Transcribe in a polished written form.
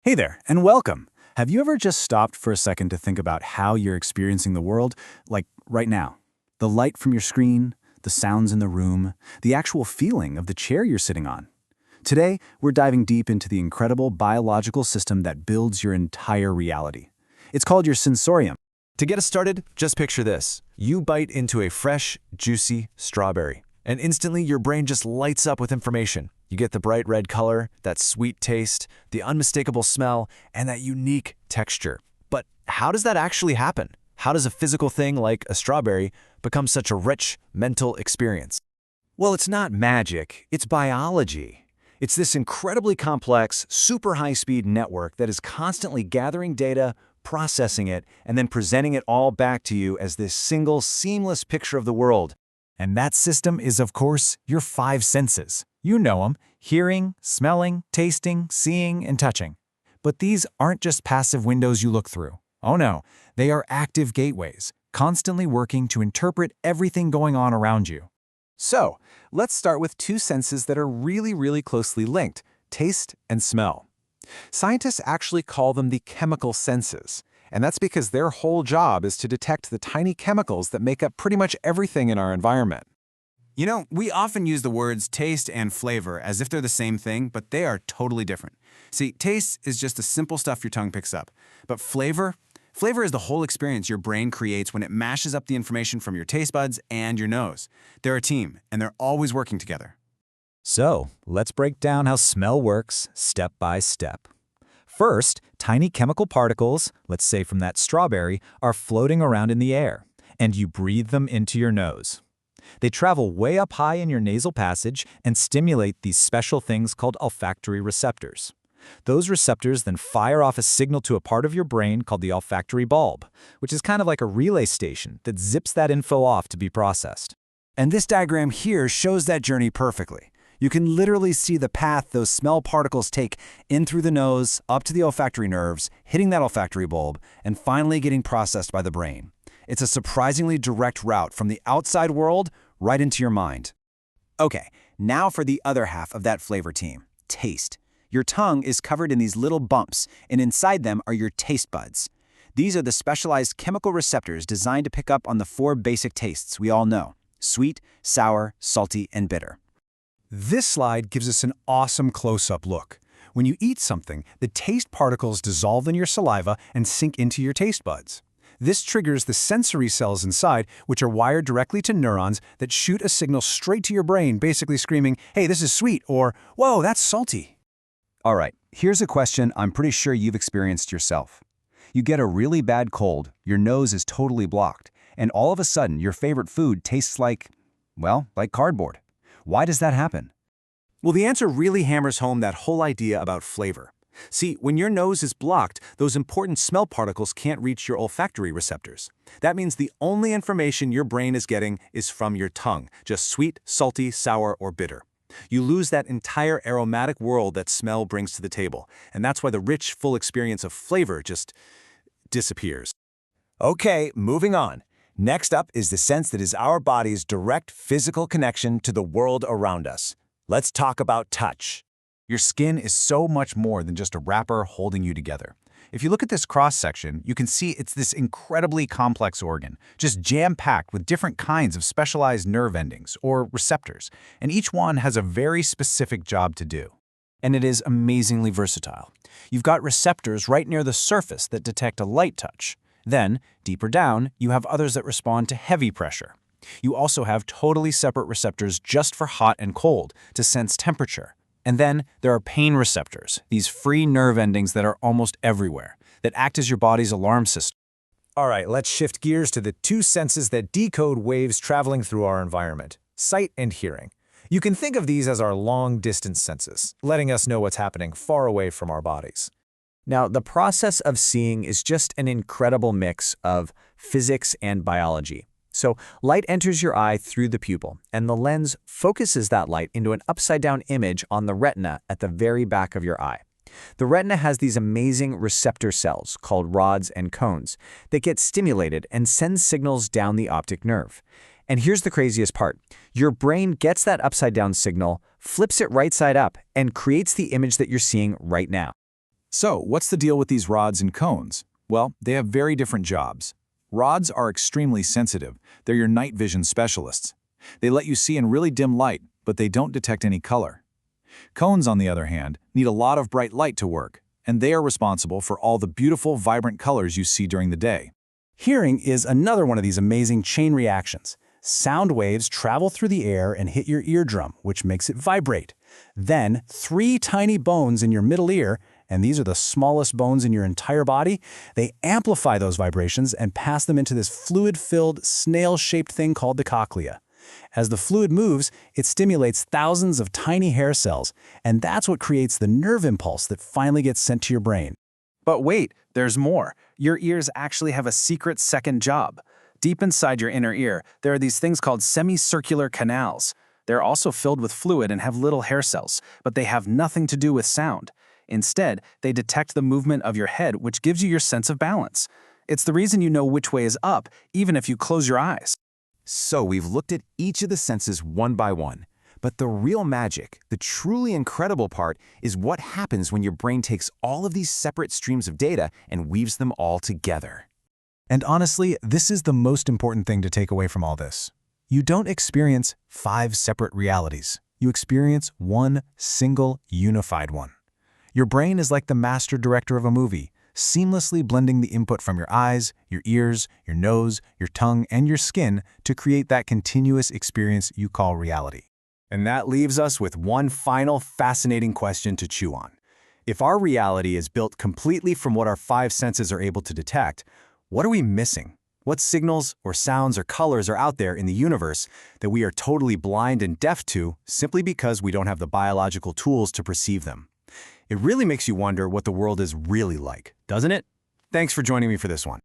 Hey there, and welcome. Have you ever just stopped for a second to think about how you're experiencing the world, like right now? The light from your screen, the sounds in the room, the actual feeling of the chair you're sitting on. Today, we're diving deep into the incredible biological system that builds your entire reality. It's called your sensorium. To get us started, just picture this. You bite into a fresh, juicy strawberry, and instantly your brain just lights up with information. You get the bright red color, that sweet taste, the unmistakable smell, and that unique texture. But how does that actually happen? How does a physical thing like a strawberry become such a rich mental experience? Well, it's not magic, it's biology. It's this incredibly complex, super high-speed network that is constantly gathering data, processing it, and then presenting it all back to you as this single, seamless picture of the world. And that system is, of course, your five senses. You know them: hearing, smelling, tasting, seeing, and touching. But these aren't just passive windows you look through. Oh no, they are active gateways, constantly working to interpret everything going on around you. So, let's start with two senses that are really closely linked: taste and smell. Scientists actually call them the chemical senses, and that's because their whole job is to detect the tiny chemicals that make up pretty much everything in our environment. You know, we often use the words taste and flavor as if they're the same thing, but they are totally different. See, taste is just the simple stuff your tongue picks up, but flavor is the whole experience your brain creates when it mashes up the information from your taste buds and your nose. They're a team, and they're always working together. So, let's break down how smell works step by step. First, tiny chemical particles, let's say from that strawberry, are floating around in the air, and you breathe them into your nose. They travel way up high in your nasal passage and stimulate these special things called olfactory receptors. Those receptors then fire off a signal to a part of your brain called the olfactory bulb, which is kind of like a relay station that zips that info off to be processed. And this diagram here shows that journey perfectly. You can literally see the path those smell particles take in through the nose, up to the olfactory nerves, hitting that olfactory bulb, and finally getting processed by the brain. It's a surprisingly direct route from the outside world right into your mind. Okay, now for the other half of that flavor team: taste. Your tongue is covered in these little bumps, and inside them are your taste buds. These are the specialized chemical receptors designed to pick up on the four basic tastes we all know: sweet, sour, salty, and bitter. This slide gives us an awesome close-up look. When you eat something, the taste particles dissolve in your saliva and sink into your taste buds. This triggers the sensory cells inside, which are wired directly to neurons that shoot a signal straight to your brain, basically screaming, "Hey, this is sweet," or "Whoa, that's salty." All right, here's a question I'm pretty sure you've experienced yourself. You get a really bad cold, your nose is totally blocked, and all of a sudden your favorite food tastes like cardboard. Why does that happen? Well, the answer really hammers home that whole idea about flavor. See, when your nose is blocked, those important smell particles can't reach your olfactory receptors. That means the only information your brain is getting is from your tongue, just sweet, salty, sour, or bitter. You lose that entire aromatic world that smell brings to the table, and that's why the rich, full experience of flavor just disappears. Okay, moving on. Next up is the sense that is our body's direct physical connection to the world around us. Let's talk about touch. Your skin is so much more than just a wrapper holding you together. If you look at this cross-section, you can see it's this incredibly complex organ, just jam-packed with different kinds of specialized nerve endings, or receptors, and each one has a very specific job to do. And it is amazingly versatile. You've got receptors right near the surface that detect a light touch. Then, deeper down, you have others that respond to heavy pressure. You also have totally separate receptors just for hot and cold, to sense temperature. And then there are pain receptors, these free nerve endings that are almost everywhere, that act as your body's alarm system. All right, let's shift gears to the two senses that decode waves traveling through our environment: sight and hearing. You can think of these as our long-distance senses, letting us know what's happening far away from our bodies. Now, the process of seeing is just an incredible mix of physics and biology. So, light enters your eye through the pupil, and the lens focuses that light into an upside-down image on the retina at the very back of your eye. The retina has these amazing receptor cells, called rods and cones, that get stimulated and send signals down the optic nerve. And here's the craziest part. Your brain gets that upside-down signal, flips it right side up, and creates the image that you're seeing right now. So, what's the deal with these rods and cones? Well, they have very different jobs. Rods are extremely sensitive. They're your night vision specialists. They let you see in really dim light, but they don't detect any color. Cones, on the other hand, need a lot of bright light to work, and they are responsible for all the beautiful, vibrant colors you see during the day. Hearing is another one of these amazing chain reactions. Sound waves travel through the air and hit your eardrum, which makes it vibrate. Then, 3 tiny bones in your middle ear, and these are the smallest bones in your entire body, they amplify those vibrations and pass them into this fluid-filled, snail-shaped thing called the cochlea. As the fluid moves, it stimulates thousands of tiny hair cells, and that's what creates the nerve impulse that finally gets sent to your brain. But wait, there's more. Your ears actually have a secret second job. Deep inside your inner ear, there are these things called semicircular canals. They're also filled with fluid and have little hair cells, but they have nothing to do with sound. Instead, they detect the movement of your head, which gives you your sense of balance. It's the reason you know which way is up, even if you close your eyes. So we've looked at each of the senses one by one. But the real magic, the truly incredible part, is what happens when your brain takes all of these separate streams of data and weaves them all together. And honestly, this is the most important thing to take away from all this. You don't experience 5 separate realities. You experience one single, unified one. Your brain is like the master director of a movie, seamlessly blending the input from your eyes, your ears, your nose, your tongue, and your skin to create that continuous experience you call reality. And that leaves us with one final fascinating question to chew on. If our reality is built completely from what our 5 senses are able to detect, what are we missing? What signals or sounds or colors are out there in the universe that we are totally blind and deaf to simply because we don't have the biological tools to perceive them? It really makes you wonder what the world is really like, doesn't it? Thanks for joining me for this one.